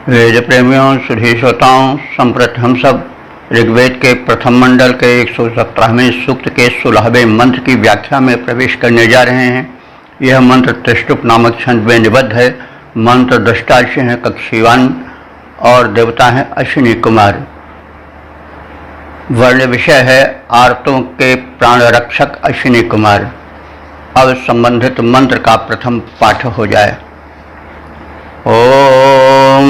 वेद प्रेमियों, सुधी श्रोताओं, संप्रति हम सब ऋग्वेद के प्रथम मंडल के 117वें सूक्त के 16वें मंत्र की व्याख्या में प्रवेश करने जा रहे हैं। यह मंत्र त्रिष्टुप नामक छंद में निबद्ध है। मंत्र दृष्टार्षि हैं कक्षीवान और देवता हैं अश्विनी कुमार। वर्ण विषय है आर्तों के प्राण रक्षक अश्विनी कुमार। अब संबंधित मंत्र का प्रथम पाठ हो जाए। ओम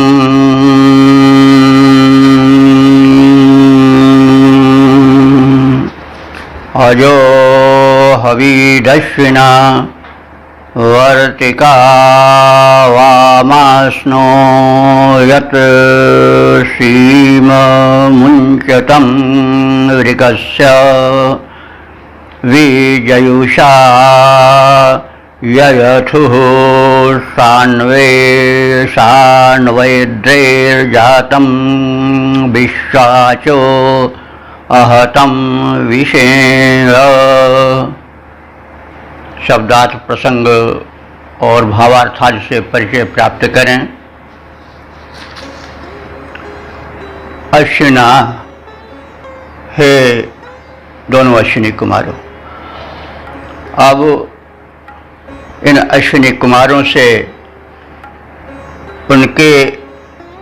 अजो हवीदश्विना वर्तिका वामास्नो यत् सीममुञ्चतं वृकस्य विजयुषा ययथुः सान्वैद्रैर्जातं विश्वाचो अहतं विषेण। शब्दार्थ, प्रसंग और भावार्थादि से परिचय प्राप्त करें। अश्विना, हे दोनों अश्विनी कुमारों। अब इन अश्विनी कुमारों से उनके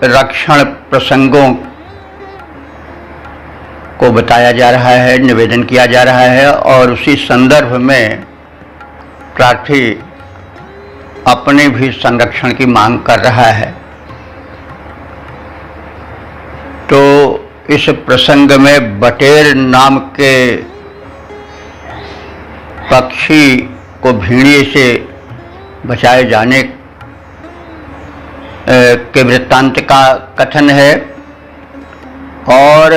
रक्षण प्रसंगों को बताया जा रहा है, निवेदन किया जा रहा है और उसी संदर्भ में प्रार्थी अपने भी संरक्षण की मांग कर रहा है। तो इस प्रसंग में बटेर नाम के पक्षी को भेड़िए से बचाए जाने के वृत्तांत का कथन है और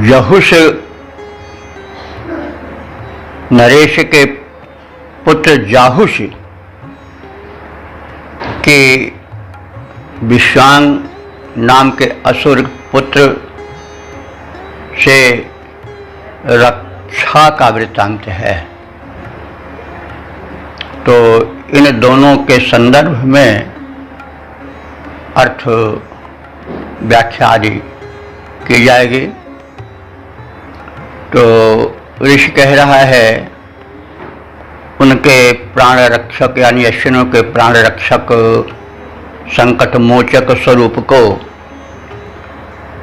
यहुष नरेश के पुत्र जाहुष के विश्वांग नाम के असुर पुत्र से रक्षा का वृत्तांत है। तो इन दोनों के संदर्भ में अर्थ व्याख्या आदि की जाएगी। तो ऋषि कह रहा है उनके प्राण रक्षक यानी अश्विनों के प्राण रक्षक संकट मोचक स्वरूप को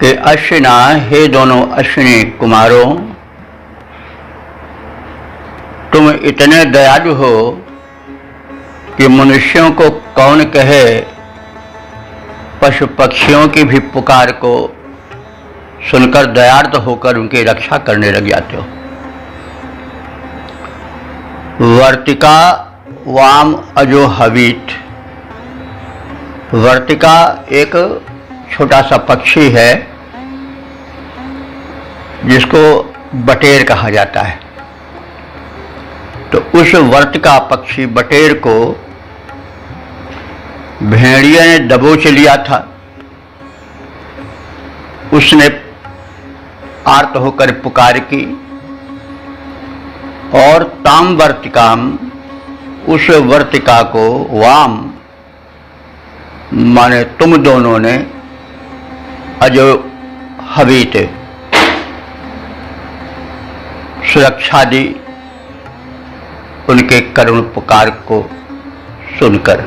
कि अश्विना, हे दोनों अश्विनी कुमारों, तुम इतने दयालु हो कि मनुष्यों को कौन कहे, पशु पक्षियों की भी पुकार को सुनकर दयार्द होकर उनकी रक्षा करने लग जाते हो। वर्तिका वाम अजो हवीत। वर्तिका एक छोटा सा पक्षी है जिसको बटेर कहा जाता है। तो उस वर्तिका पक्षी बटेर को भेड़िए ने दबोच लिया था। उसने आर्त होकर पुकार की और ताम वर्तिकाम, उस वर्तिका को वाम माने तुम दोनों ने अजो हवीत सुरक्षा दी उनके करुण पुकार को सुनकर।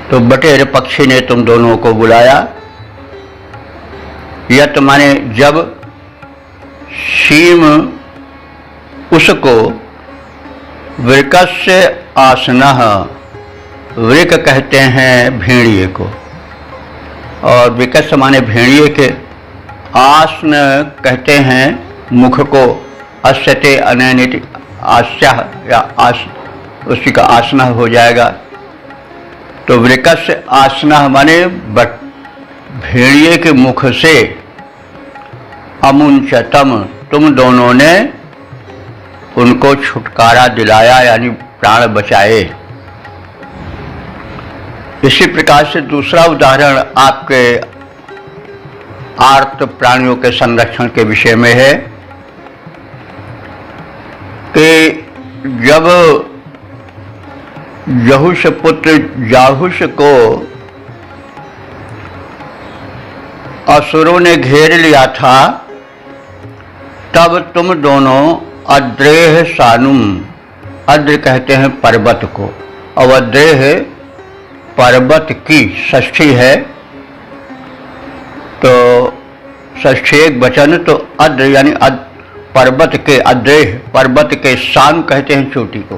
तो बटेर पक्षी ने तुम दोनों को बुलाया। यत माने जब, सीम उसको, वृकस्य आसनः, वृक कहते हैं भेड़िए को और वृकस्य माने भेड़िए के, आसन कहते हैं मुख को, अस्यते अनैनिति आस्यः या उसी का आसना हो जाएगा। तो वृकस्य आसना माने भेड़िए के मुख से अमुंचतम, तुम दोनों ने उनको छुटकारा दिलाया यानी प्राण बचाए। इसी प्रकार से दूसरा उदाहरण आपके आर्त प्राणियों के संरक्षण के विषय में है कि जब यहुष पुत्र जाहुष को असुरों ने घेर लिया था, तब तुम दोनों अद्रेह सानुम, अद्र कहते हैं पर्वत को, अवद्रेह पर्वत की षष्ठी है, तो षष्ठी एक वचन, तो अद्र यानी पर्वत के, अद्रेह पर्वत के, सान कहते हैं चोटी को,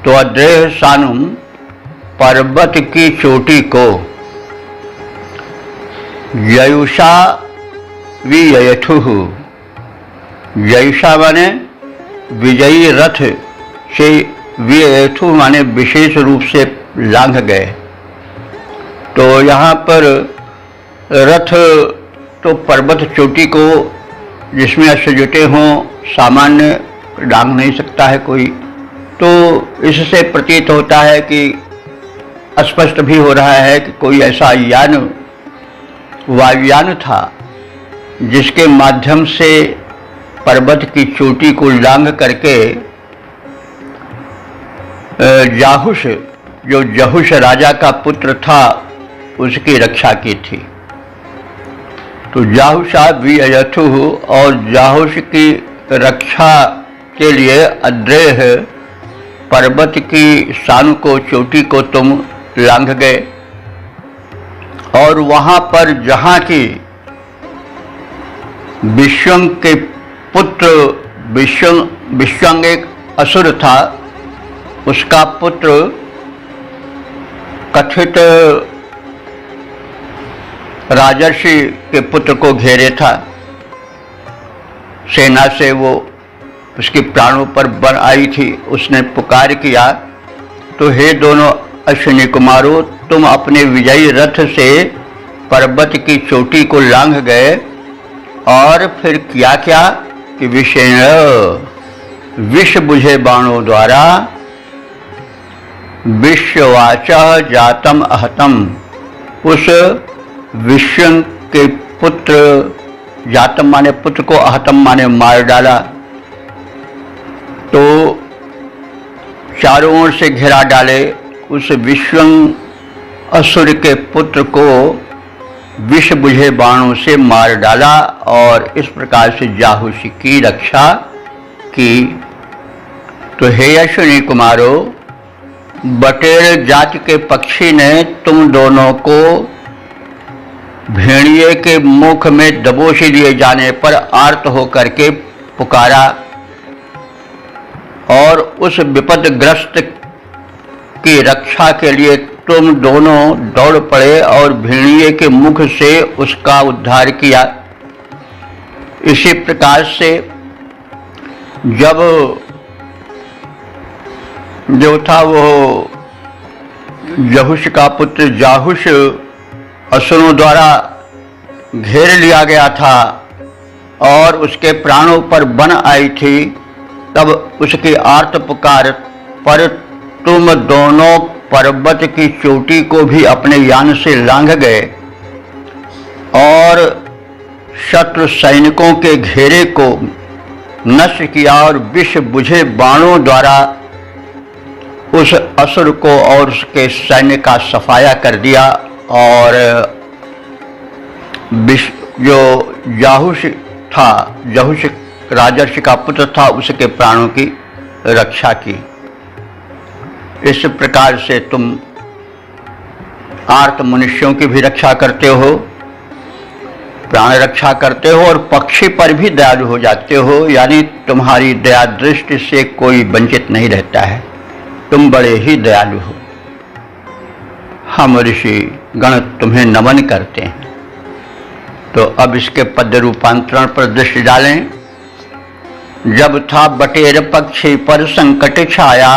तो अद्रेह सानुम पर्वत की चोटी को ययुषा वियथुः, ययुषा माने विजयी रथ से, वियथु माने विशेष रूप से लांघ गए। तो यहाँ पर रथ तो पर्वत चोटी को जिसमें अश्व जुटे हों सामान्य लांघ नहीं सकता है कोई, तो इससे प्रतीत होता है कि स्पष्ट भी हो रहा है कि कोई ऐसा यान, वायुयान था जिसके माध्यम से पर्वत की चोटी को लांघ करके जाहुष, जो जहुष राजा का पुत्र था, उसकी रक्षा की थी। तो जाहुषा वियथु, और जाहुष की रक्षा के लिए अद्रेह पर्वत की सान को, चोटी को तुम लांघ गए, और वहां पर जहां की विश्वंग के पुत्र, विश्वंग एक असुर था, उसका पुत्र कथित राजर्षि के पुत्र को घेरे था, सेना से वो उसके प्राणों पर बन आई थी, उसने पुकार किया, तो हे दोनों अश्विनी कुमारों, तुम अपने विजयी रथ से पर्वत की चोटी को लांघ गए, और फिर किया क्या कि विषेण, विष बुझे बाणों द्वारा, विश्ववाचः जातम अहतम, उस विश्व के पुत्र, जातम माने पुत्र को, अहतम माने मार डाला। तो चारों ओर से घेरा डाले उस विश्वंग असुर के पुत्र को विष बुझे बाणों से मार डाला, और इस प्रकार से जाहुष की रक्षा की। तो हे अश्विनी कुमारों, बटेर जाति के पक्षी ने तुम दोनों को भेड़िए के मुख में दबोच लिए जाने पर आर्त होकर के पुकारा, और उस विपदग्रस्त की रक्षा के लिए तुम दोनों दौड़ पड़े और भेड़िए के मुख से उसका उद्धार किया। इसी प्रकार से जब जो था वो जहुष का पुत्र जाहुष असुरों द्वारा घेर लिया गया था और उसके प्राणों पर बन आई थी, तब उसकी आर्त पुकार पर तुम दोनों पर्वत की चोटी को भी अपने यान से लांघ गए और शत्रु सैनिकों के घेरे को नष्ट किया और विष बुझे बाणों द्वारा उस असुर को और उसके सैन्य का सफाया कर दिया, और जो जाहुष था, जाहुष राजर्षि का पुत्र था, उसके प्राणों की रक्षा की। इस प्रकार से तुम आर्त मनुष्यों की भी रक्षा करते हो, प्राण रक्षा करते हो, और पक्षी पर भी दयालु हो जाते हो, यानी तुम्हारी दया दृष्टि से कोई वंचित नहीं रहता है, तुम बड़े ही दयालु हो। हम ऋषि गण तुम्हें नमन करते हैं। तो अब इसके पद रूपांतरण पर दृष्टि डालें। जब था बटेर पक्षी पर संकट छाया,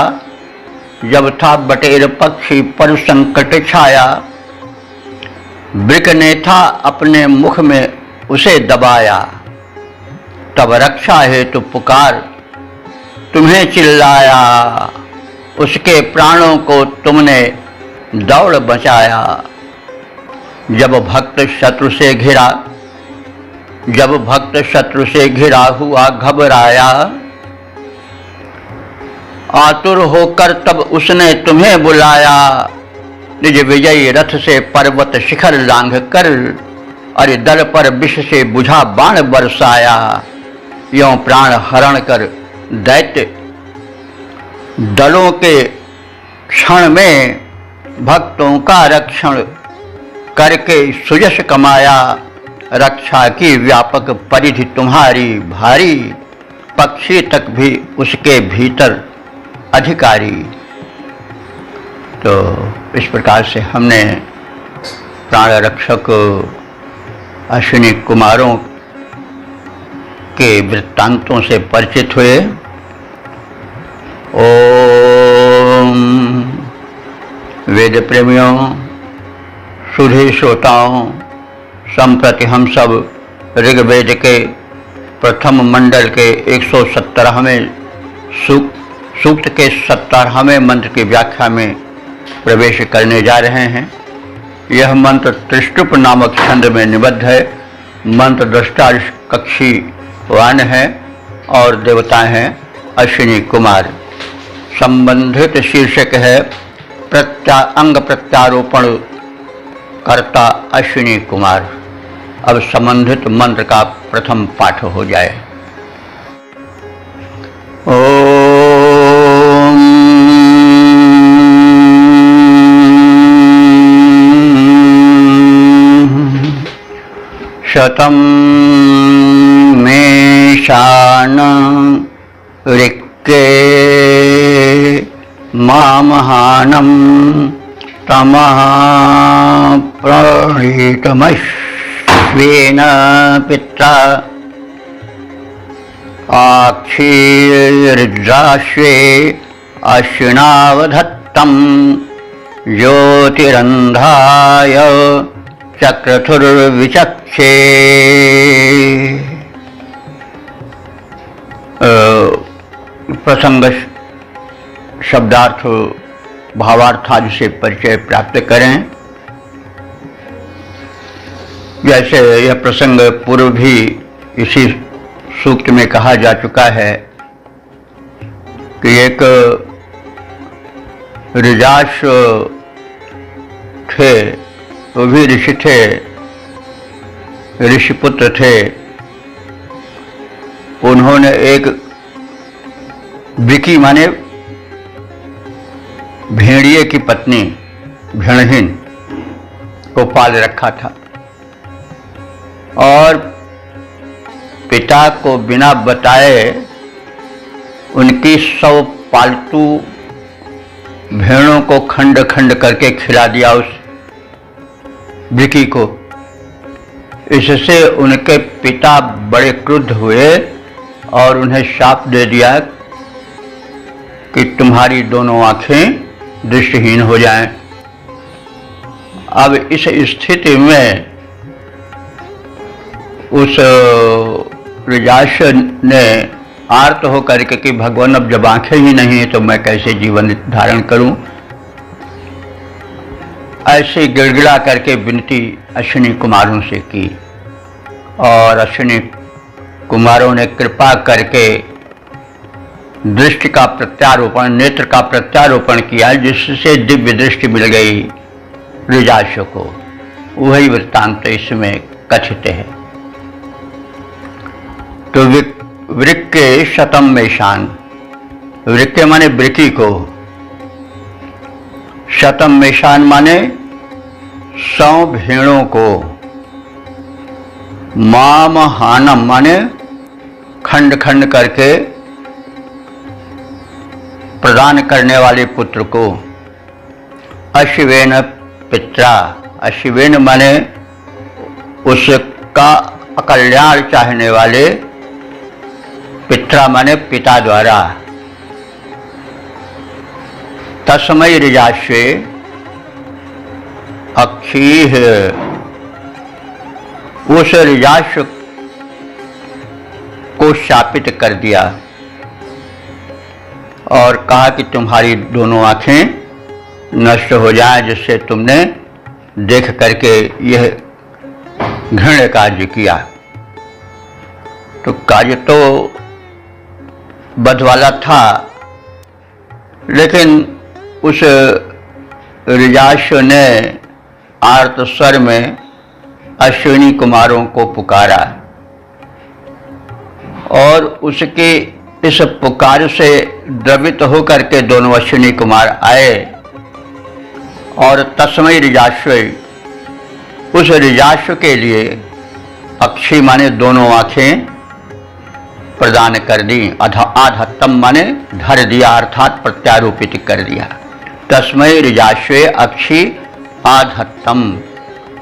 जब था बटेर पक्षी पर संकट छाया, वृक ने था अपने मुख में उसे दबाया, तब रक्षा हेतु पुकार तुम्हें चिल्लाया, उसके प्राणों को तुमने दौड़ बचाया। जब भक्त शत्रु से घिरा जब भक्त शत्रु से घिरा हुआ घबराया, आतुर होकर तब उसने तुम्हें बुलाया। निज विजयी रथ से पर्वत शिखर लांघ कर, अरे दल पर विष से बुझा बाण बरसाया। यों प्राण हरण कर दैत्य दलों के क्षण में भक्तों का रक्षण करके सुयश कमाया। रक्षा की व्यापक परिधि तुम्हारी भारी, पक्षी तक भी उसके भीतर अधिकारी। तो इस प्रकार से हमने प्राण रक्षक अश्विनी कुमारों के वृत्तांतों से परिचित हुए। ओम वेद प्रेमियों, सुधी श्रोताओं, संप्रति हम सब ऋग्वेद के प्रथम मंडल के 117वें सूक्त के 17वें मंत्र की व्याख्या में प्रवेश करने जा रहे हैं। यह मंत्र त्रिष्टुप नामक छंद में निबद्ध है। मंत्र दृष्टा कक्षी वान है और देवता हैं अश्विनी कुमार। संबंधित शीर्षक है अंग प्रत्यारोपण कर्ता अश्विनी कुमार। अब संबंधित मंत्र का प्रथम पाठ हो जाए। ओम शतम मेषान ऋक्के मामहानम तमः प्रणीतमश्वेन पित्रा आक्षीर्द्राश्वे अश्विनावधत्तं ज्योतिरन्धाय चक्रथुर्विचक्षे। प्रसंग शब्दार्थ भावार्थ आदि से परिचय प्राप्त करें। जैसे यह प्रसंग पूर्व भी इसी सूक्त में कहा जा चुका है कि एक ऋजाश थे, वो भी ऋषि थे, ऋषिपुत्र थे। उन्होंने एक विकी माने भेड़िए की पत्नी भेड़हीन को पाल रखा था और पिता को बिना बताए उनकी 100 पालतू भेड़ों को खंड खंड करके खिला दिया उस विकी को। इससे उनके पिता बड़े क्रुद्ध हुए और उन्हें शाप दे दिया कि तुम्हारी दोनों आंखें दृष्टिहीन हो जाएं। अब इस स्थिति में उस ऋजाश ने आर्त होकर के कि भगवान अब जब आंखें ही नहीं है तो मैं कैसे जीवन धारण करूं, ऐसे गिड़गिड़ा करके विनती अश्विनी कुमारों से की और अश्विनी कुमारों ने कृपा करके दृष्टि का प्रत्यारोपण, नेत्र का प्रत्यारोपण किया, जिससे दिव्य दृष्टि मिल गई ऋजाश को। वही वृत्तांत इसमें कथित है। तो वृक्के शतम मेषान, वृक्के माने वृकी को, शतम मेषान माने 100 भेड़ों को, मामहानम माने खंड खंड करके प्रदान करने वाले पुत्र को, अश्वेन पित्रा, अश्वेन माने उसका अकल्याण चाहने वाले, पित्रा माने पिता द्वारा। तस्मै ऋजाश्वे अक्षीः, उस ऋजाश को शापित कर दिया और कहा कि तुम्हारी दोनों आंखें नष्ट हो जाएं, जिससे तुमने देख करके यह घृण्य कार्य किया। तो कार्य तो वध वाला था, लेकिन उस ऋजाश्व ने आर्त स्वर में अश्विनी कुमारों को पुकारा और उसके इस पुकार से द्रवित होकर के दोनों अश्विनी कुमार आए और तस्मै ऋजाश्व, उस ऋजाश्व के लिए अक्षी माने दोनों आंखें प्रदान कर दी। आधत्तम माने धर दिया अर्थात प्रत्यारोपित कर दिया। तस्मै ऋजाश्वे अक्षी आधत्तम,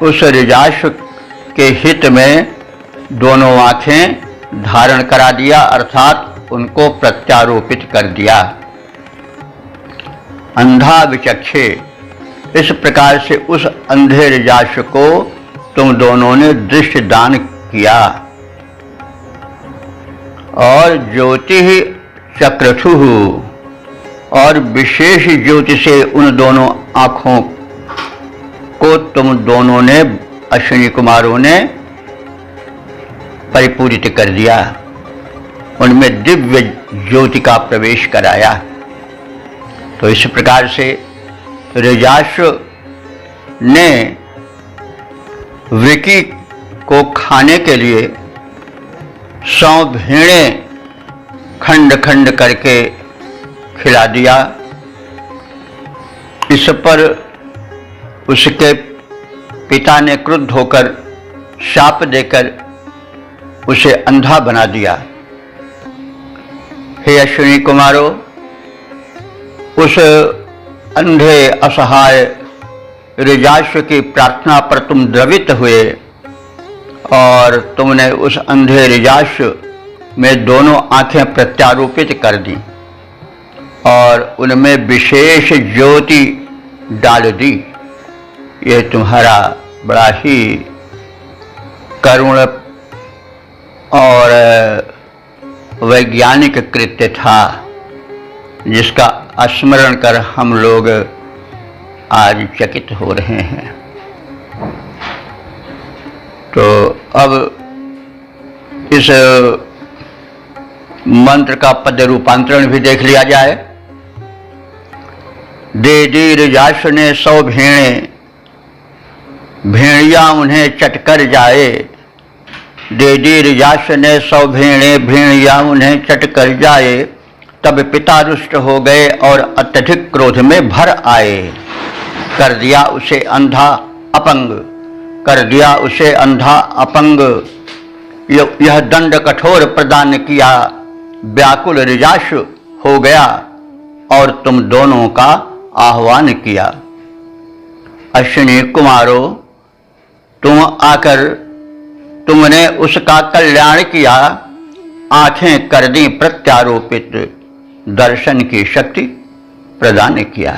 उस ऋजाश्व के हित में दोनों आंखें धारण करा दिया अर्थात उनको प्रत्यारोपित कर दिया। अंधा विचक्षे, इस प्रकार से उस अंधे ऋजाश्व को तुम दोनों ने दृष्टि दान किया। और ज्योति चक्रथु, और विशेष ज्योति से उन दोनों आंखों को तुम दोनों ने, अश्विनी कुमारों ने परिपूरित कर दिया, उनमें दिव्य ज्योति का प्रवेश कराया। तो इस प्रकार से ऋजाश्व ने वृकी को खाने के लिए 100 भेड़ें खंड खंड करके खिला दिया। इस पर उसके पिता ने क्रुद्ध होकर शाप देकर उसे अंधा बना दिया। हे अश्विनी कुमारों, उस अंधे असहाय ऋजाश्व की प्रार्थना पर तुम द्रवित हुए और तुमने उस अंधे ऋजाश्व में दोनों आंखें प्रत्यारोपित कर दी और उनमें विशेष ज्योति डाल दी। यह तुम्हारा बड़ा ही करुण और वैज्ञानिक कृत्य था, जिसका स्मरण कर हम लोग आज चकित हो रहे हैं। तो अब इस मंत्र का पद रूपांतरण भी देख लिया जाए। दे दी ऋजाश्व ने 100 भेड़ें, भेड़िया उन्हें चटकर जाए। दे दी ऋजाश्व ने 100 भेड़ें, भेड़िया उन्हें चटकर जाए। तब पिता रुष्ट हो गए और अत्यधिक क्रोध में भर आए। कर दिया उसे अंधा अपंग, कर दिया उसे अंधा अपंग। यह दंड कठोर प्रदान किया, व्याकुल ऋजाश्व हो गया और तुम दोनों का आह्वान किया। अश्विनी कुमारों, तुम आकर तुमने उसका कल्याण किया, आंखें कर दी प्रत्यारोपित, दर्शन की शक्ति प्रदान किया।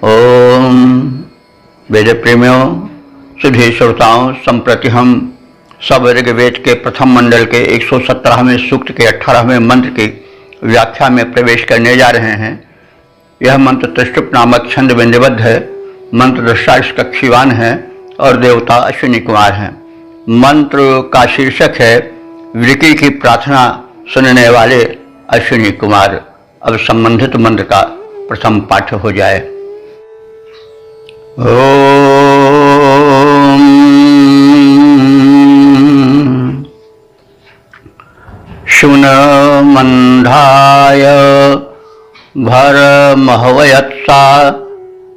ओम वेद प्रेमियों, सुधी श्रोताओं, संप्रति हम सब ऋग्वेद के प्रथम मंडल के 117वें सूक्त के 18वें मंत्र की व्याख्या में प्रवेश करने जा रहे हैं। यह मंत्र त्रिष्टुप नामक छंद विधिबद्ध है। मंत्र दृष्टा इसका क्षीवान है और देवता अश्विनी कुमार हैं। मंत्र का शीर्षक है वृकी की प्रार्थना सुनने वाले अश्विनी कुमार। अब संबंधित मंत्र का प्रथम पाठ हो जाए। ओम शुनमंधाय भरमहवयत्सा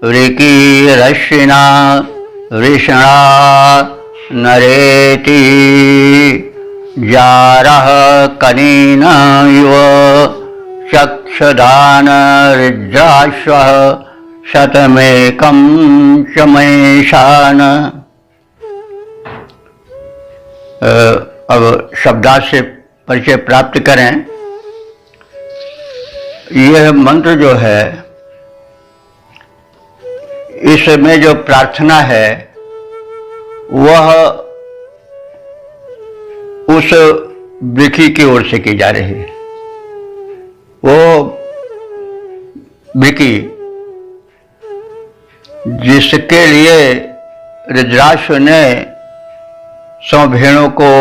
वृकीरश्विना वृषणा नरेति जारः कनीन इव चक्षुदान ऋज्राश्वः शतमेकं च महेशान। अब शब्दार्थ से परिचय प्राप्त करें। यह मंत्र जो है, इसमें जो प्रार्थना है वह उस वृकी की ओर से की जा रही है। वो वृकी जिसके लिए ऋज्राश्व ने 100 भेड़ों को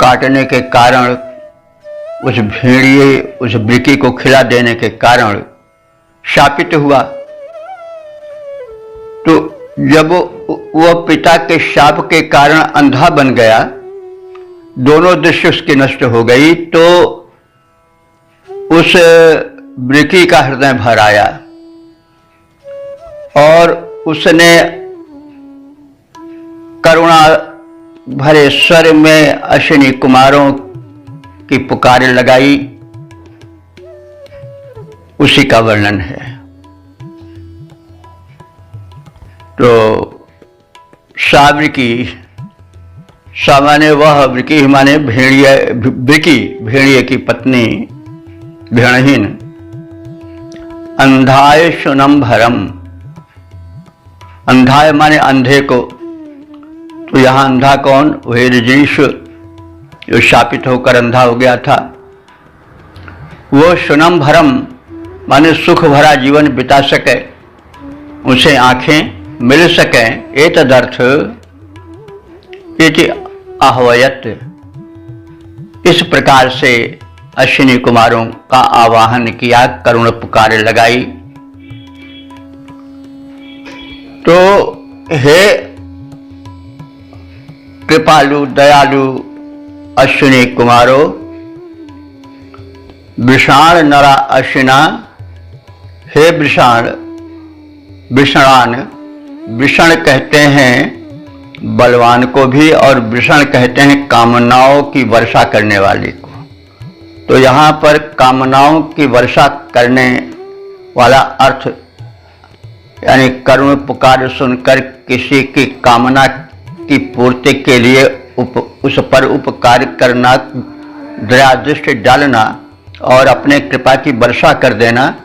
काटने के कारण, उस भेड़िए उस वृकी को खिला देने के कारण शापित हुआ। तो जब वह पिता के शाप के कारण अंधा बन गया, दोनों दृष्टि उसकी नष्ट हो गई, तो उस वृकी का हृदय भर आया और उसने करुणा भरे स्वर में अश्विनी कुमारों की पुकार लगाई। उसी का वर्णन है। तो सावृकी सामान्य वह वृकी माने भेड़िए की पत्नी भेड़हीन। अंधाय शुनम भरम, अंधाय माने अंधे को। तो यहां अंधा कौन? वही रजनीश जो शापित होकर अंधा हो गया था। वो शुनम भरम माने सुख भरा जीवन बिता सके, उसे आंखें मिल सके। एतदर्थ इति आह्वयत, इस प्रकार से अश्विनी कुमारों का आवाहन किया, करुण पुकार लगाई। तो हे कृपालु दयालु अश्विनी कुमारो, वृषाण नरा अश्विना, हे वृषाण, वृषणान, वृषण कहते हैं बलवान को भी, और वृषण कहते हैं कामनाओं की वर्षा करने वाले को। तो यहाँ पर कामनाओं की वर्षा करने वाला अर्थ यानी करुण पुकार सुनकर किसी की कामना की पूर्ति के लिए उस पर उपकार करना, दया दृष्टि डालना और अपने कृपा की वर्षा कर देना,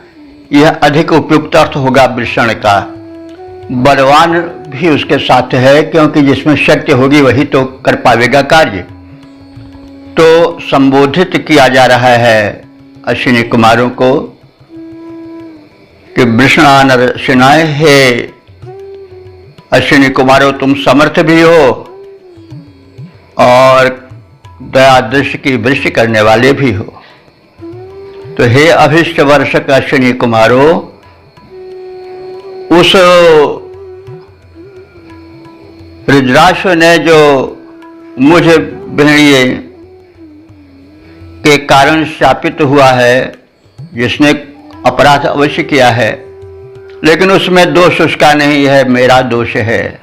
यह अधिक उपयुक्त अर्थ होगा वृषण का। बलवान भी उसके साथ है, क्योंकि जिसमें शक्ति होगी वही तो कर पावेगा कार्य। तो संबोधित किया जा रहा है अश्विनी कुमारों को कि वृषणानर्षिणाय, हे अश्विनी कुमारों, तुम समर्थ भी हो और दया दृष्टि की वृष्टि करने वाले भी हो। तो हे अभिष्ट वर्षक अश्विनी कुमारों, उस रुद्राक्ष ने जो मुझे भेड़िए के कारण शापित हुआ है, जिसने अपराध अवश्य किया है, लेकिन उसमें दोष उसका नहीं है, मेरा दोष है।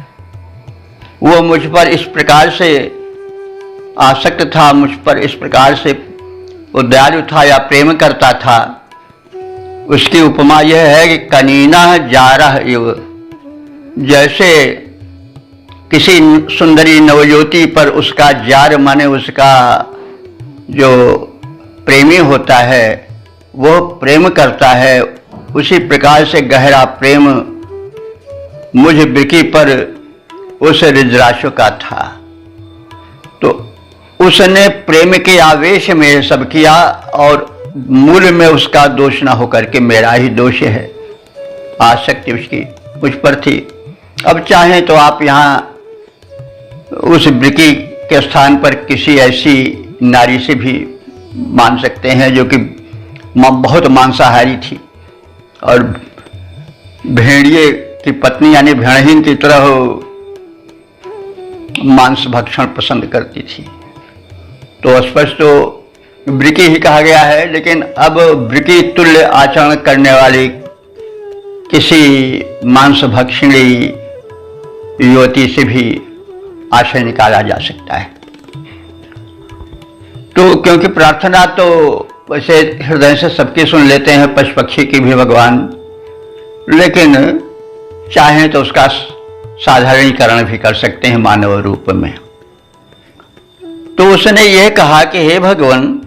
वो मुझ पर इस प्रकार से आसक्त था, मुझ पर इस प्रकार से वो दयालु था या प्रेम करता था। उसकी उपमा यह है कि कनीना जारह इव, जैसे किसी सुंदरी नवज्योति पर उसका जार माने उसका जो प्रेमी होता है वो प्रेम करता है, उसी प्रकार से गहरा प्रेम मुझ वृकी पर उस रुद्राक्ष का था। तो उसने प्रेम के आवेश में सब किया और मूल में उसका दोष ना होकर के मेरा ही दोष है। आसक्ति उसकी मुझ पर थी। अब चाहें तो आप यहाँ उस वृकी के स्थान पर किसी ऐसी नारी से भी मान सकते हैं जो कि बहुत मांसाहारी थी और भेड़िए की पत्नी यानी भेड़हीन की तरह मांस भक्षण पसंद करती थी। तो स्पष्ट तो वृकी ही कहा गया है, लेकिन अब वृकी तुल्य आचरण करने वाली किसी मांस भक्षणी युवती से भी आशय निकाला जा सकता है। तो क्योंकि प्रार्थना तो वैसे हृदय से सबकी सुन लेते हैं, पशु पक्षी की भी भगवान, लेकिन चाहें तो उसका साधारणीकरण भी कर सकते हैं मानव रूप में। तो उसने यह कहा कि हे भगवान,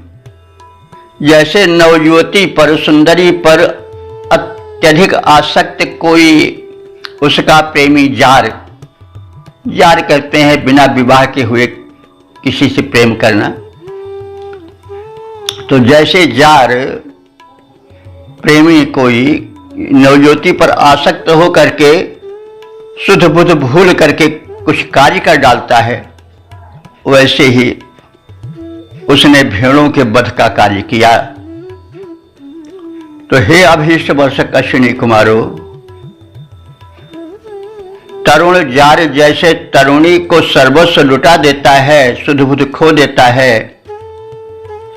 जैसे नवयुवती पर सुंदरी पर अत्यधिक आसक्त कोई उसका प्रेमी जार कहते हैं बिना विवाह के हुए किसी से प्रेम करना, तो जैसे जार प्रेमी कोई नवज्योति पर आसक्त हो करके शुद्ध बुद्ध भूल करके कुछ कार्य कर डालता है, वैसे ही उसने भेड़ों के वध का कार्य किया। तो हे अभीष्ट वर्षक अश्विनी कुमारों, तरुण जार जैसे तरुणी को सर्वस्व लुटा देता है, सुध बुध खो देता है,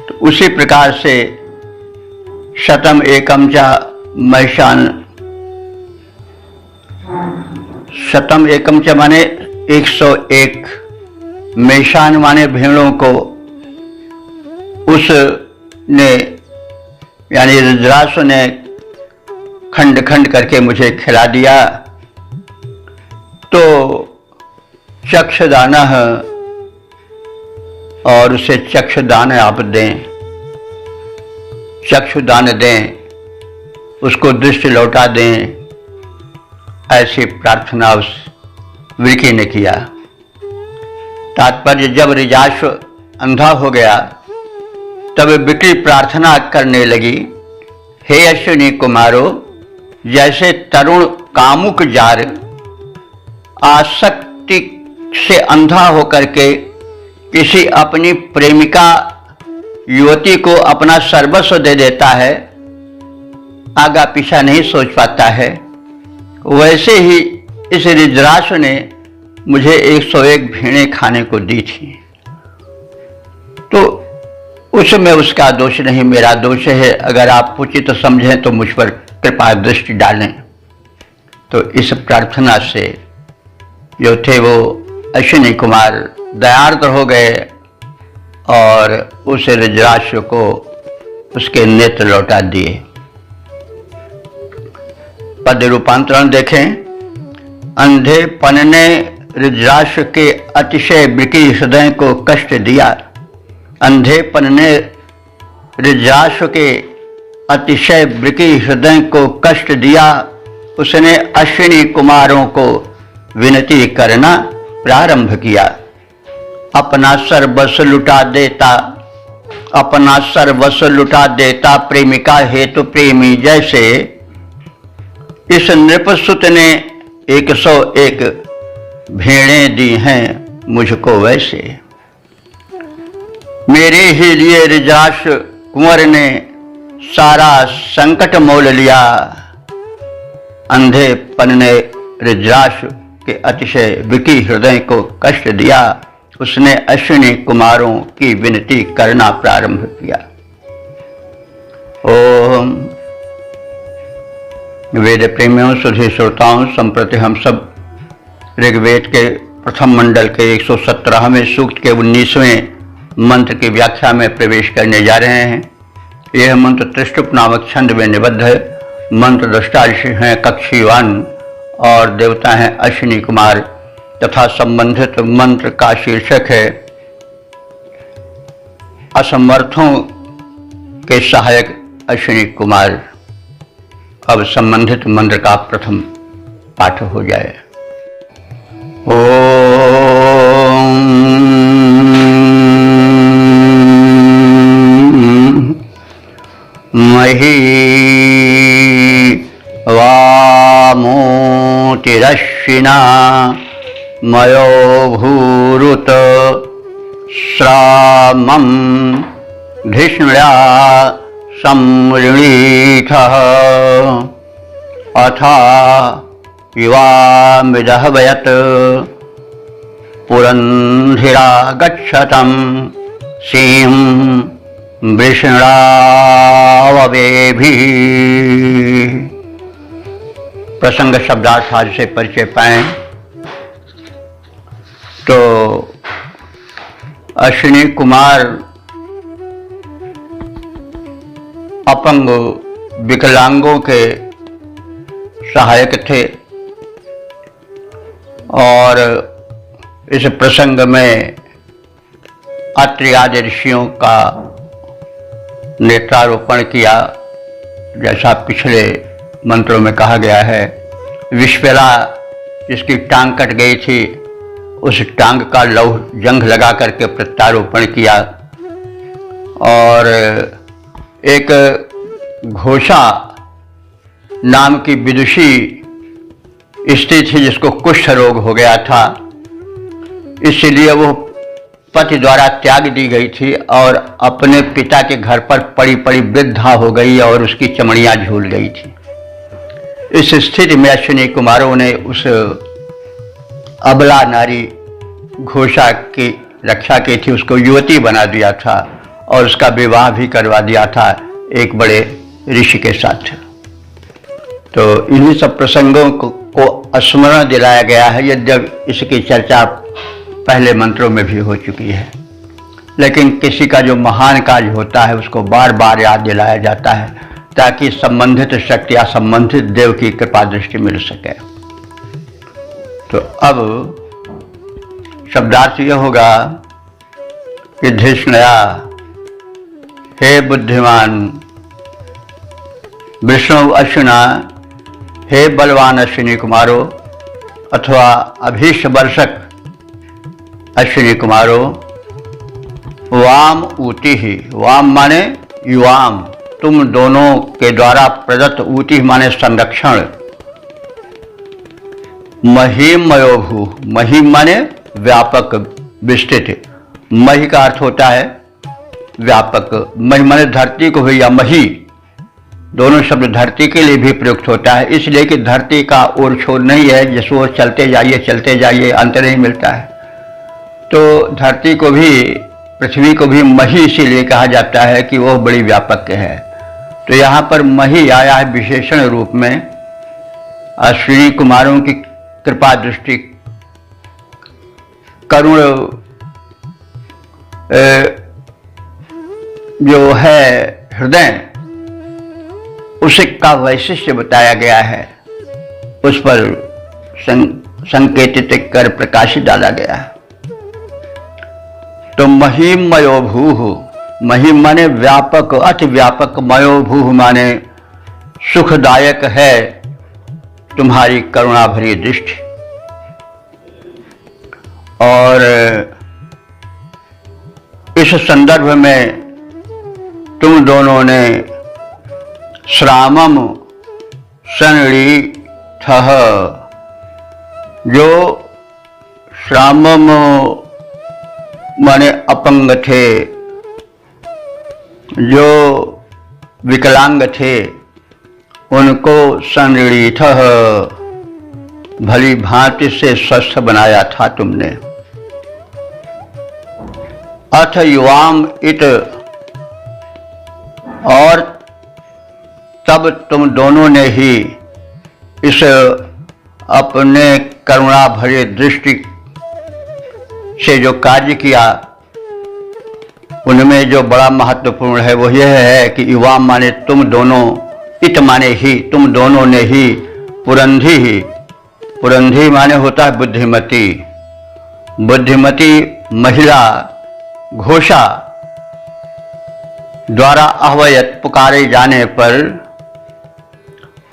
तो उसी प्रकार से शतम एकम चा महिषान, शतम एकम चा माने 101, महिषान माने भेड़ों को उसने यानी रुद्रासु ने खंड खंड करके मुझे खिला दिया। तो चक्षुदान, और उसे चक्षुदान आप दें, चक्षुदान दें, उसको दृष्टि लौटा दें, ऐसी प्रार्थना उस विकी ने किया। तात्पर्य, जब रिजाश्व अंधा हो गया तब विकी प्रार्थना करने लगी, हे अश्विनी कुमारों, जैसे तरुण कामुक जार आसक्ति से अंधा होकर के किसी अपनी प्रेमिका युवती को अपना सर्वस्व दे देता है, आगा पीछा नहीं सोच पाता है, वैसे ही इस रुद्रासु ने मुझे 101 भेड़ें खाने को दी थी। तो उसमें उसका दोष नहीं, मेरा दोष है। अगर आप उचित तो समझें तो मुझ पर कृपा दृष्टि डालें। तो इस प्रार्थना से जो थे वो अश्विनी कुमार दयार्द हो गए और उस रुद्रासु को उसके नेत्र लौटा दिए। पद रूपांतरण देखें। अंधेपन ने रुद्रासु के अतिशय विकी हृदय को कष्ट दिया। अंधेपन ने रुद्रासु के अतिशय विकी हृदय को कष्ट दिया। उसने अश्विनी कुमारों को विनती करना प्रारंभ किया। अपना सर्वस्व लुटा देता, अपना सर्वस्व लुटा देता प्रेमिका हेतु प्रेमी जैसे इस नृपसुत ने 101 भेड़ें दी हैं मुझको, वैसे मेरे ही लिए रुद्रासु कुंवर ने सारा संकट मोल लिया। अंधेपन ने रुद्रासु के अतिशय विकी हृदय को कष्ट दिया। उसने अश्विनी कुमारों की विनती करना प्रारंभ किया। ओम वेद प्रेमियों, सुधी श्रोताओं, संप्रति हम सब ऋग्वेद के प्रथम मंडल के 117वें सूक्त के 19वें मंत्र की व्याख्या में प्रवेश करने जा रहे हैं। यह मंत्र त्रिष्टुप नामक छंद में निबद्ध है। मंत्र दृष्टा ऋषि हैं कक्षीवान और देवता हैं अश्विनी कुमार तथा संबंधित मंत्र का शीर्षक है असमर्थों के सहायक अश्विनी कुमार। अब संबंधित मंत्र का प्रथम पाठ हो जाए। ओम मही वामोतिरश्विना मयो भूरुत श्रामं धिष्ण्या संवृणीथः अथा युवामिदहवयत् पुरन्धिरा गच्छतं सीं वृषणाववेभिः। प्रसंग शब्दार्थ आज से परिचय पाएं तो अश्विनी कुमार अपंग विकलांगों के सहायक थे और इस प्रसंग में अत्रि आदि ऋषियों का नेत्रारोपण किया। जैसा पिछले मंत्रों में कहा गया है, विश्वला जिसकी टांग कट गई थी उस टांग का लौह जंग लगा करके प्रत्यारोपण किया और एक घोषा नाम की विदुषी स्त्री थी जिसको कुष्ठ रोग हो गया था, इसलिए वो पति द्वारा त्याग दी गई थी और अपने पिता के घर पर पड़ी पड़ी वृद्धा हो गई और उसकी चमड़ियां झूल गई थी। इस स्थिति में अश्विनी कुमारों ने उस अबला नारी घोषा की रक्षा की थी, उसको युवती बना दिया था और उसका विवाह भी करवा दिया था एक बड़े ऋषि के साथ। तो इन्हीं सब प्रसंगों को स्मरण दिलाया गया है, यद्यपि इसकी चर्चा पहले मंत्रों में भी हो चुकी है, लेकिन किसी का जो महान कार्य होता है उसको बार बार याद दिलाया जाता है ताकि संबंधित शक्ति या संबंधित देव की कृपा दृष्टि मिल सके। तो अब शब्दार्थ यह होगा कि धृष्णया, हे बुद्धिमान विष्णु अश्विना, हे बलवान अश्विनी कुमारो अथवा अभीष्ट वर्षक अश्विनी कुमारो, वाम ऊति ही, वाम माने युवाम, तुम दोनों के द्वारा प्रदत्त, ऊति माने संरक्षण, महिम मयोभू, महिम माने व्यापक विस्तृत, मही का अर्थ होता है व्यापक, मही माने धरती को भी, या मही दोनों शब्द धरती के लिए भी प्रयुक्त होता है, इसलिए कि धरती का ओर छोर नहीं है, जिस ओर चलते जाइए अंत नहीं मिलता है। तो धरती को भी, पृथ्वी को भी मही इसीलिए कहा जाता है कि वह बड़ी व्यापक है। तो यहाँ पर मही आया है विशेषण रूप में अश्विनी कुमारों की कृपा दृष्टि, करुण जो है हृदय, उसका वैशिष्ट्य बताया गया है, उस पर संकेतित कर प्रकाशित डाला गया है। तो महिम मयोभूः, महिम माने व्यापक, अति व्यापक, मयोभूः माने सुखदायक है तुम्हारी करुणा भरी दृष्टि। और इस संदर्भ में तुम दोनों ने श्रामम सनृथः, जो श्रामम माने अपंग थे, जो विकलांग थे, उनको सनृथः भली भांति से स्वस्थ बनाया था तुमने। अथ युवाम इत, और तब तुम दोनों ने ही इस अपने करुणा भरी दृष्टि से जो कार्य किया, उनमें जो बड़ा महत्वपूर्ण है वो यह है कि युवा माने तुम दोनों, इत माने ही, तुम दोनों ने ही, पुरंधी ही, पुरंधी माने होता है बुद्धिमती, बुद्धिमती महिला घोषा द्वारा आह्वयत, पुकारे जाने पर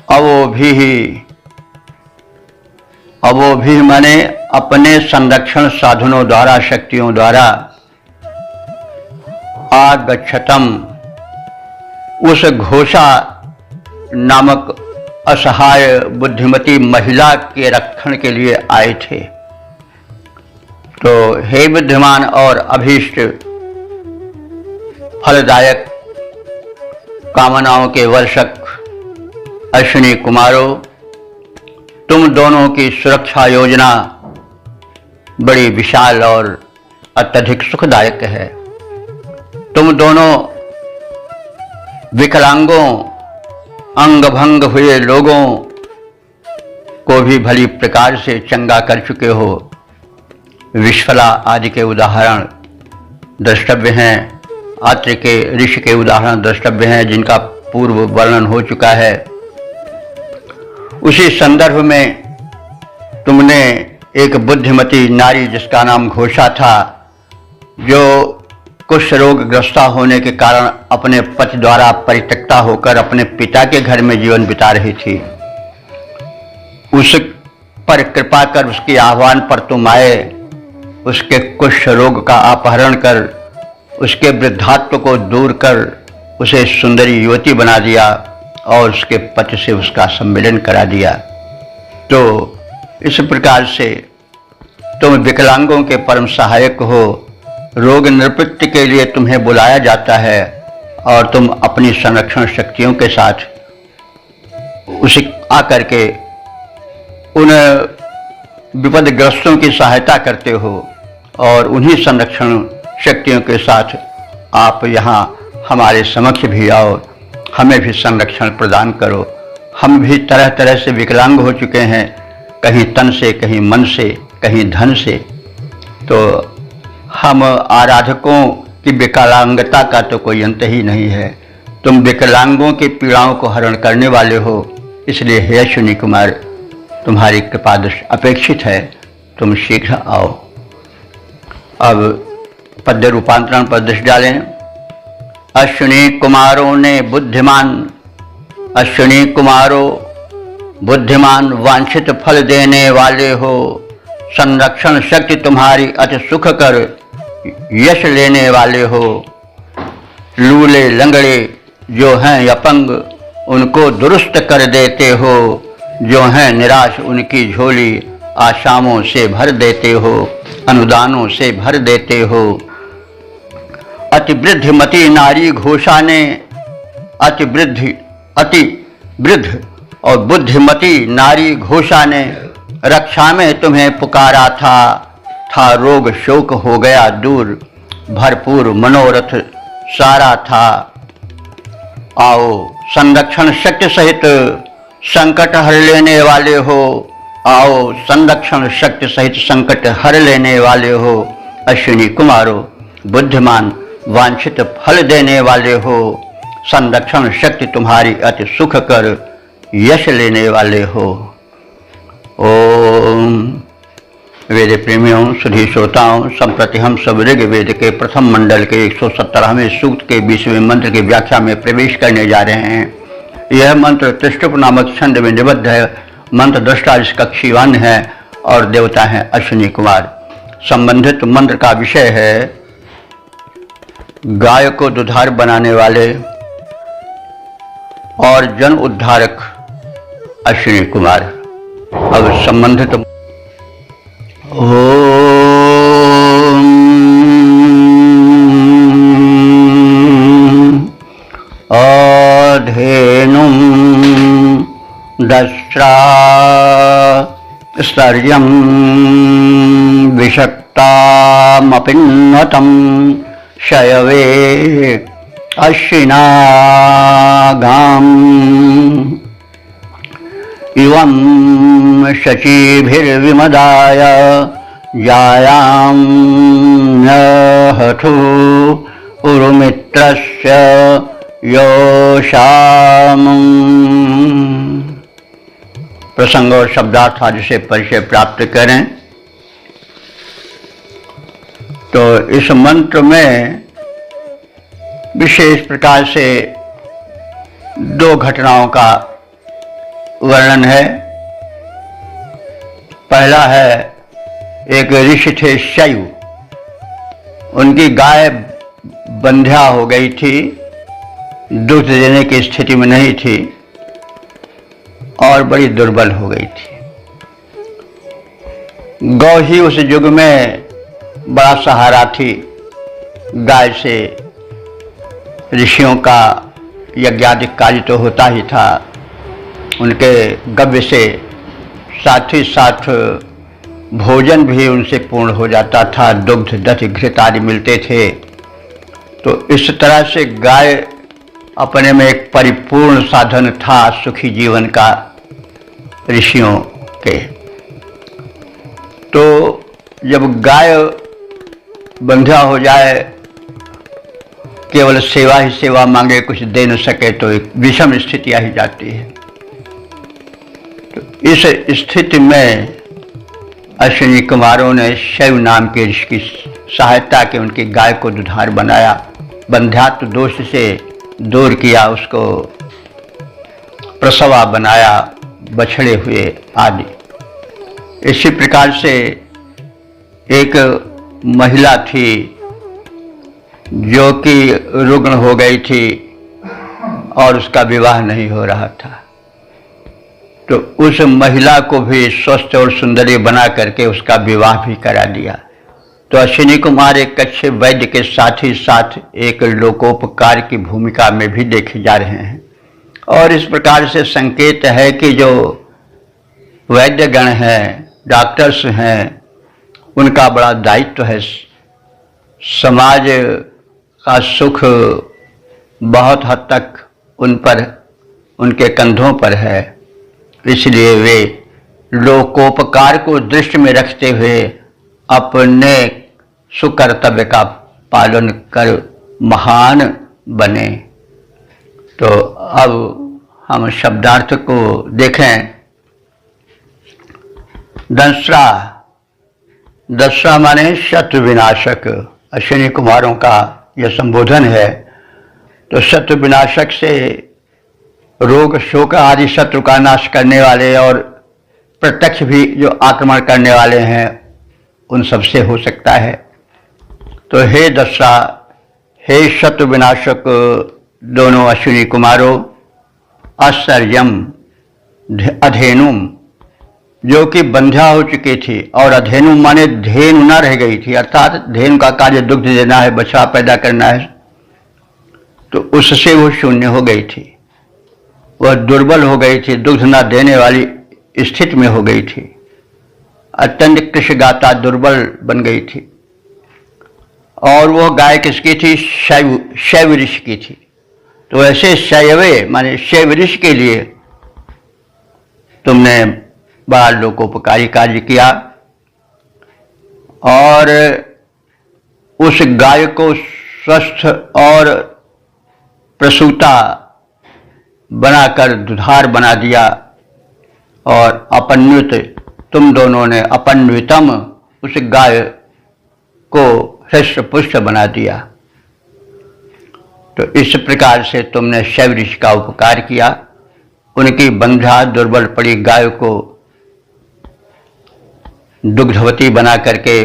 अवो भी माने अपने संरक्षण साधनों द्वारा, शक्तियों द्वारा, आगच्छतम, उस घोषा नामक असहाय बुद्धिमती महिला के रक्षण के लिए आए थे। तो हे बुद्धिमान और अभीष्ट फलदायक कामनाओं के वर्षक अश्विनी कुमारों, तुम दोनों की सुरक्षा योजना बड़ी विशाल और अत्यधिक सुखदायक है। तुम दोनों विकलांगों, अंग भंग हुए लोगों को भी भली प्रकार से चंगा कर चुके हो। विश्वला आदि के उदाहरण द्रष्टव्य हैं, अत्रि के ऋषि के उदाहरण द्रष्टव्य हैं, जिनका पूर्व वर्णन हो चुका है। उसी संदर्भ में तुमने एक बुद्धिमती नारी जिसका नाम घोषा था, जो कुष्ठ रोग ग्रस्ता होने के कारण अपने पति द्वारा परित्यक्ता होकर अपने पिता के घर में जीवन बिता रही थी, उस पर कृपा कर उसके आह्वान पर तुम आए, उसके कुष्ठ रोग का अपहरण कर, उसके वृद्धात्व को दूर कर उसे सुंदरी युवती बना दिया और उसके पति से उसका सम्मिलन करा दिया। तो इस प्रकार से तुम विकलांगों के परम सहायक हो, रोग निवृत्ति के लिए तुम्हें बुलाया जाता है और तुम अपनी संरक्षण शक्तियों के साथ उसे आकर के उन विपदग्रस्तों की सहायता करते हो और उन्हीं संरक्षण शक्तियों के साथ आप यहाँ हमारे समक्ष भी आओ, हमें भी संरक्षण प्रदान करो। हम भी तरह तरह से विकलांग हो चुके हैं, कहीं तन से, कहीं मन से, कहीं धन से। तो हम आराधकों की विकलांगता का तो कोई अंत ही नहीं है। तुम विकलांगों की पीड़ाओं को हरण करने वाले हो, इसलिए हे अश्विनी कुमार, तुम्हारी कृपा दृष्टि अपेक्षित है, तुम शीघ्र आओ। अब पद्य रूपांतरण पर दृष्टि डालें। अश्विनी कुमारों ने बुद्धिमान, अश्विनी कुमारों बुद्धिमान, वांछित फल देने वाले हो। संरक्षण शक्ति तुम्हारी अति सुख कर यश लेने वाले हो। लूले लंगड़े जो हैं अपंग, उनको दुरुस्त कर देते हो। जो हैं निराश, उनकी झोली आशाओं से भर देते हो, अनुदानों से भर देते हो। अति वृद्धिमती नारी घोषा ने, अति वृद्ध और बुद्धिमती नारी घोषा ने रक्षा में तुम्हें पुकारा था रोग शोक हो गया दूर, भरपूर मनोरथ सारा था। आओ संरक्षण शक्ति सहित संकट हर लेने वाले हो। आओ संरक्षण शक्ति सहित संकट हर लेने वाले हो। अश्विनी कुमारों बुद्धिमान, वांछित फल देने वाले हो। संरक्षण शक्ति तुम्हारी अति सुख कर यश लेने वाले हो। ओम वेद प्रेमियों, सुधी श्रोताओं, संप्रति हम सब ऋग्वेद के प्रथम मंडल के 117वें सूक्त के 20वें मंत्र की व्याख्या में प्रवेश करने जा रहे हैं। यह मंत्र त्रिष्टुप नामक छंद में निबद्ध है। मंत्र दृष्टा इसका क्षीवान है और देवता हैं अश्विनी कुमार। संबंधित मंत्र का विषय है गाय को दुधार बनाने वाले और जन उद्धारक अश्विनी कुमार। अब संबंधित धेनुं दस्रा स्तर्यं विषक्तामपिन्वतं शयवे अश्विनागाम् इवं शचीभिर्विमदाय जायां हठु उरुमित्रस्य योषाम। प्रसंग और शब्दार्थ आदि से परिचय प्राप्त करें तो इस मंत्र में विशेष प्रकार से दो घटनाओं का वर्णन है। पहला है, एक ऋषि थे शयु, उनकी गाय बंध्या हो गई थी, दूध देने की स्थिति में नहीं थी और बड़ी दुर्बल हो गई थी। गौ ही उस युग में बड़ा सहारा थी। गाय से ऋषियों का यज्ञादिक कार्य तो होता ही था, उनके गव्य से साथ ही साथ भोजन भी उनसे पूर्ण हो जाता था, दुग्ध दधि घृत आदि मिलते थे। तो इस तरह से गाय अपने में एक परिपूर्ण साधन था सुखी जीवन का ऋषियों के। तो जब गाय बंध्या हो जाए, केवल सेवा ही सेवा मांगे, कुछ दे न सके, तो एक विषम स्थिति आ ही जाती है। तो इस स्थिति में अश्विनी कुमारों ने शैव नाम के ऋषि की सहायता के उनकी गाय को दुधार बनाया, बंध्यात्व दोष से दूर किया, उसको प्रसवा बनाया, बछड़े हुए आदि। इसी प्रकार से एक महिला थी जो कि रुग्ण हो गई थी और उसका विवाह नहीं हो रहा था। तो उस महिला को भी स्वस्थ और सुंदरी बना करके उसका विवाह भी करा दिया। तो अश्विनी कुमार एक अच्छे वैद्य के साथ ही साथ एक लोकोपकार की भूमिका में भी देखे जा रहे हैं। और इस प्रकार से संकेत है कि जो वैद्यगण हैं, डॉक्टर्स हैं, उनका बड़ा दायित्व है। समाज का सुख बहुत हद तक उन पर, उनके कंधों पर है। इसलिए वे लोकोपकार को दृष्टि में रखते हुए अपने सुकर्तव्य का पालन कर महान बने। तो अब हम शब्दार्थ को देखें। दंसरा, दसरा माने शत्रु विनाशक। अश्विनी कुमारों का यह संबोधन है। तो शत्रु विनाशक से रोग शोक आदि शत्रु का नाश करने वाले और प्रत्यक्ष भी जो आक्रमण करने वाले हैं उन सबसे हो सकता है। तो हे दसरा, हे शत्रु विनाशक दोनों अश्विनी कुमारों, आश्चर्यम अधेनुम, जो कि बंध्या हो चुकी थी, और अधेनु माने धेनु न रह गई थी, अर्थात धेनु का कार्य दुग्ध देना है, बछड़ा पैदा करना है, तो उससे वो शून्य हो गई थी, वह दुर्बल हो गई थी, दुग्ध न देने वाली स्थिति में हो गई थी, अत्यंत कृषगाता दुर्बल बन गई थी। और वो गाय किसकी थी? शैव ऋषि की थी। तो ऐसे शैवे माने शैव ऋषि के लिए तुमने बड़ा लोकोपकारी कार्य किया, और उस गाय को स्वस्थ और प्रसूता बनाकर दुधार बना दिया, और अपन्वित, तुम दोनों ने अपन्वितम, उस गाय को हृष्ट पुष्ट बना दिया। तो इस प्रकार से तुमने शैव ऋषि का उपकार किया। उनकी बंध्या दुर्बल पड़ी गाय को दुग्धवती बना करके,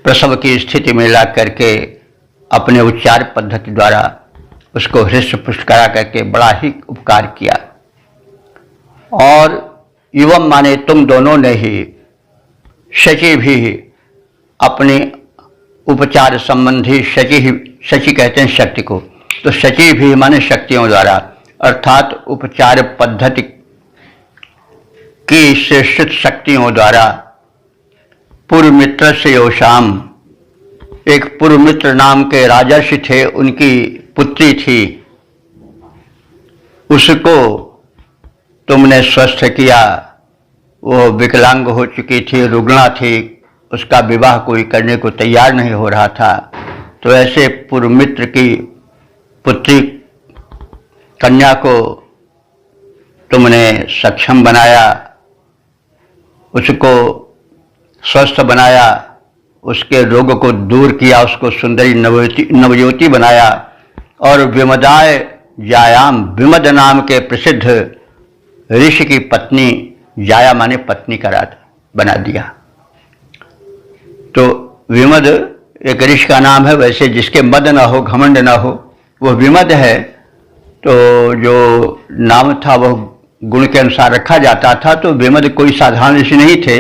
प्रसव की स्थिति में ला करके अपने उपचार पद्धति द्वारा उसको हृष्ट पुष्ट करा करके बड़ा ही उपकार किया। और एवं माने तुम दोनों ने ही शची भी अपने उपचार संबंधी, शची कहते हैं शक्ति को, तो शची भी माने शक्तियों द्वारा, अर्थात उपचार पद्धति की श्रेष्ठ शक्तियों द्वारा पूर्व मित्र से योशाम, एक पूर्व मित्र नाम के राजर्षि थे, उनकी पुत्री थी, उसको तुमने स्वस्थ किया। वो विकलांग हो चुकी थी, रुग्णा थी, उसका विवाह कोई करने को तैयार नहीं हो रहा था। तो ऐसे पूर्व मित्र की पुत्री कन्या को तुमने सक्षम बनाया, उसको स्वस्थ बनाया, उसके रोग को दूर किया, उसको सुंदरी नवज्योति बनाया, और विमदाय जायाम, विमद नाम के प्रसिद्ध ऋषि की पत्नी, जाया माने पत्नी का बना दिया। तो विमद एक ऋषि का नाम है, वैसे जिसके मद न हो, घमंड न हो, वह विमद है। तो जो नाम था वह गुण के अनुसार रखा जाता था। तो विमद कोई साधारण ऋषि नहीं थे।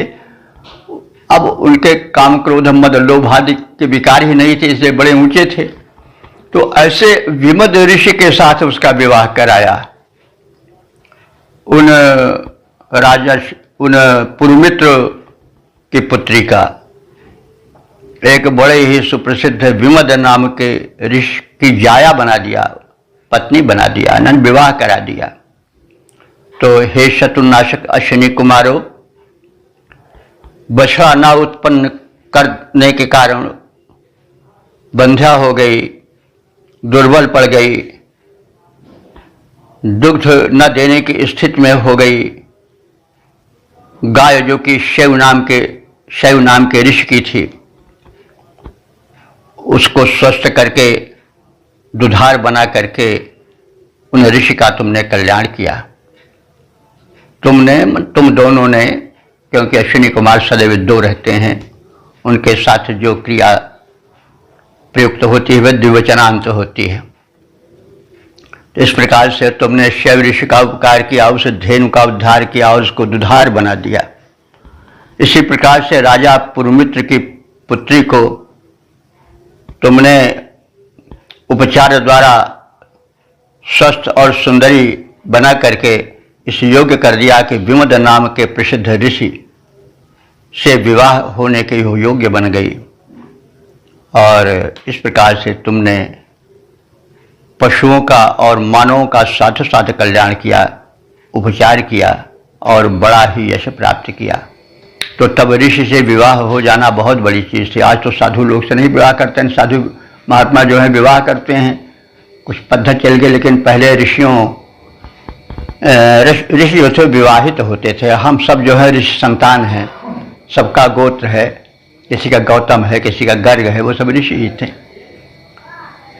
अब उनके काम क्रोध मद लोभ आदि के विकार ही नहीं थे, इसलिए बड़े ऊंचे थे। तो ऐसे विमद ऋषि के साथ उसका विवाह कराया। उन पुरुमित्र की पुत्री का एक बड़े ही सुप्रसिद्ध विमद नाम के ऋषि की जाया बना दिया, पत्नी बना दिया, अनंत विवाह करा दिया। तो हे शत्रुनाशक अश्विनी कुमारों, बछड़ा न उत्पन्न करने के कारण बंध्या हो गई, दुर्बल पड़ गई, दुग्ध न देने की स्थिति में हो गई। गाय जो कि शैव नाम के ऋषि की थी, उसको स्वस्थ करके दुधार बना करके उन ऋषि का तुमने कल्याण किया। तुम दोनों ने, क्योंकि अश्विनी कुमार सदैव दो रहते हैं, उनके साथ जो क्रिया प्रयुक्त होती है वह द्विवचनांत होती है। इस प्रकार से तुमने शैव ऋषि का उपकार किया, उस धेनु का उद्धार किया और उसको दुधार बना दिया। इसी प्रकार से राजा पुरुमित्र की पुत्री को तुमने उपचार द्वारा स्वस्थ और सुंदरी बना करके इस योग्य कर दिया कि विमद नाम के प्रसिद्ध ऋषि से विवाह होने के योग्य बन गई। और इस प्रकार से तुमने पशुओं का और मानवों का साथ साथ कल्याण किया, उपचार किया और बड़ा ही यश प्राप्त किया। तो तब ऋषि से विवाह हो जाना बहुत बड़ी चीज़ थी। आज तो साधु लोग से नहीं विवाह करते हैं, साधु महात्मा जो है विवाह करते हैं, कुछ पद्धत चल गई, लेकिन पहले ऋषि जो थे विवाहित होते थे। हम सब जो है ऋषि संतान हैं, सबका गोत्र है, किसी का गौतम है, किसी का गर्ग है, वो सब ऋषि ही थे।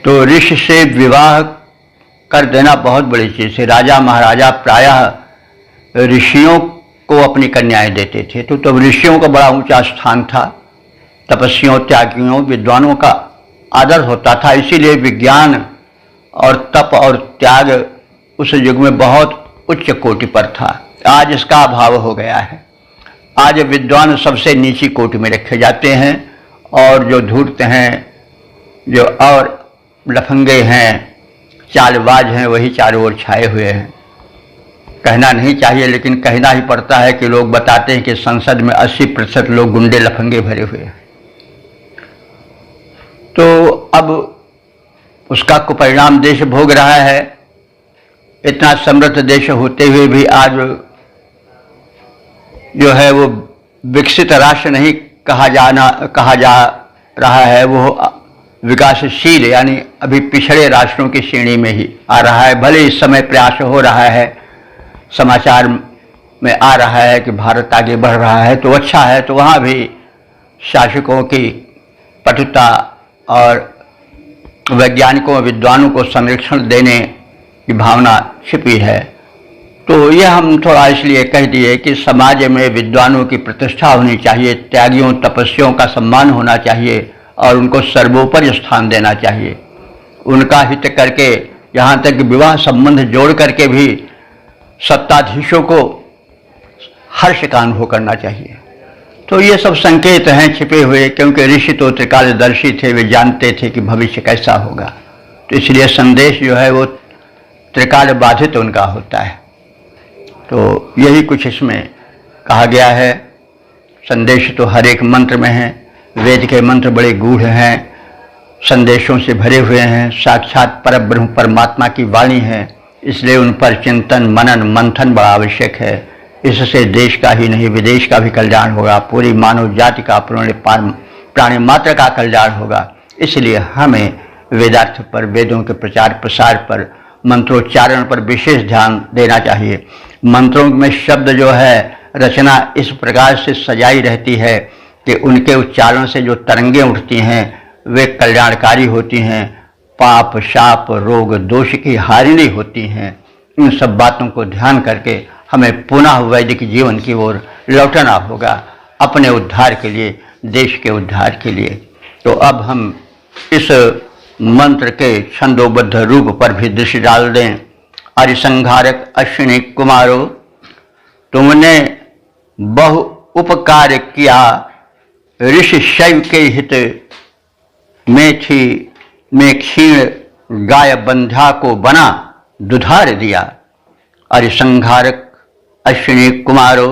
तो ऋषि से विवाह कर देना बहुत बड़ी चीज़ है। राजा महाराजा प्रायः ऋषियों को अपनी कन्याएं देते थे। तो तब ऋषियों का बड़ा ऊंचा स्थान था, तपस्वियों, त्यागियों, विद्वानों का आदर होता था। इसीलिए विज्ञान और तप और त्याग उस युग में बहुत उच्च कोटि पर था। आज इसका अभाव हो गया है। आज विद्वान सबसे नीची कोटि में रखे जाते हैं और जो धूर्त हैं, जो और लफंगे हैं, चालबाज हैं, वही चारों ओर छाए हुए हैं। कहना नहीं चाहिए लेकिन कहना ही पड़ता है कि लोग बताते हैं कि संसद में 80% लोग गुंडे लफंगे भरे हुए हैं। तो अब उसका कुपरिणाम देश भोग रहा है। इतना समृद्ध देश होते हुए भी आज जो है वो विकसित राष्ट्र नहीं कहा जा रहा है, वो विकासशील यानी अभी पिछड़े राष्ट्रों की श्रेणी में ही आ रहा है। भले इस समय प्रयास हो रहा है, समाचार में आ रहा है कि भारत आगे बढ़ रहा है, तो अच्छा है। तो वहाँ भी शासकों की पटुता और वैज्ञानिकों, विद्वानों को संरक्षण देने की भावना छिपी है। तो यह हम थोड़ा इसलिए कह दिए कि समाज में विद्वानों की प्रतिष्ठा होनी चाहिए, त्यागियों, तपस्वियों का सम्मान होना चाहिए और उनको सर्वोपरि स्थान देना चाहिए। उनका हित करके, यहाँ तक विवाह संबंध जोड़ करके भी सत्ताधीशों को हर्ष का अनुभव करना चाहिए। तो ये सब संकेत हैं छिपे हुए, क्योंकि ऋषि तो त्रिकालदर्शी थे, वे जानते थे कि भविष्य कैसा होगा। तो इसलिए संदेश जो है वो त्रिकाल बाधित उनका होता है। तो यही कुछ इसमें कहा गया है। संदेश तो हर एक मंत्र में है। वेद के मंत्र बड़े गूढ़ हैं, संदेशों से भरे हुए हैं, साक्षात परब्रह्म परमात्मा की वाणी है। इसलिए उन पर चिंतन, मनन, मंथन बड़ा आवश्यक है। इससे देश का ही नहीं विदेश का भी कल्याण होगा, पूरी मानव जाति का, प्राणी मात्र का कल्याण होगा। इसलिए हमें वेदार्थ पर, वेदों के प्रचार प्रसार पर, मंत्रोच्चारण पर विशेष ध्यान देना चाहिए। मंत्रों में शब्द जो है, रचना इस प्रकार से सजाई रहती है कि उनके उच्चारण से जो तरंगें उठती हैं वे कल्याणकारी होती हैं, पाप, शाप, रोग, दोष की हारिणी होती हैं। इन सब बातों को ध्यान करके हमें पुनः वैदिक जीवन की ओर लौटना होगा, अपने उद्धार के लिए, देश के उद्धार के लिए। तो अब हम इस मंत्र के छंदोबद्ध रूप पर भी दृष्टि डाल दें। अरिसंहारक अश्विनी कुमारो, तुमने बहु उपकार किया, ऋषि शैव के हित में क्षीण गाय बंध्या को बना दुधार दिया। अरिसंहारक अश्विनी कुमारो,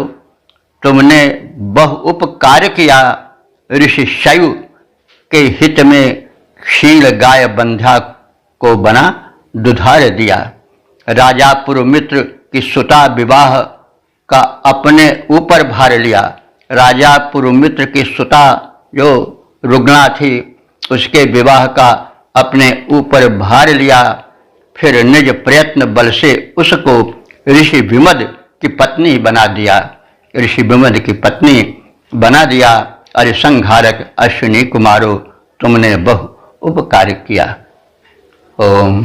तुमने बहु उपकार किया, ऋषि शैव के हित में क्षीण गाय बंध्या को बना दुधार दिया। राजा पुरुमित्र की सुता विवाह का अपने ऊपर भार लिया। राजा पुरुमित्र की सुता जो रुग्णा थी, उसके विवाह का अपने ऊपर भार लिया। फिर निज प्रयत्न बल से उसको ऋषि विमद की पत्नी बना दिया। ऋषि विमद की पत्नी बना दिया। अरिसंहारक अश्विनी कुमारो, तुमने बहु उपकार किया। ओम।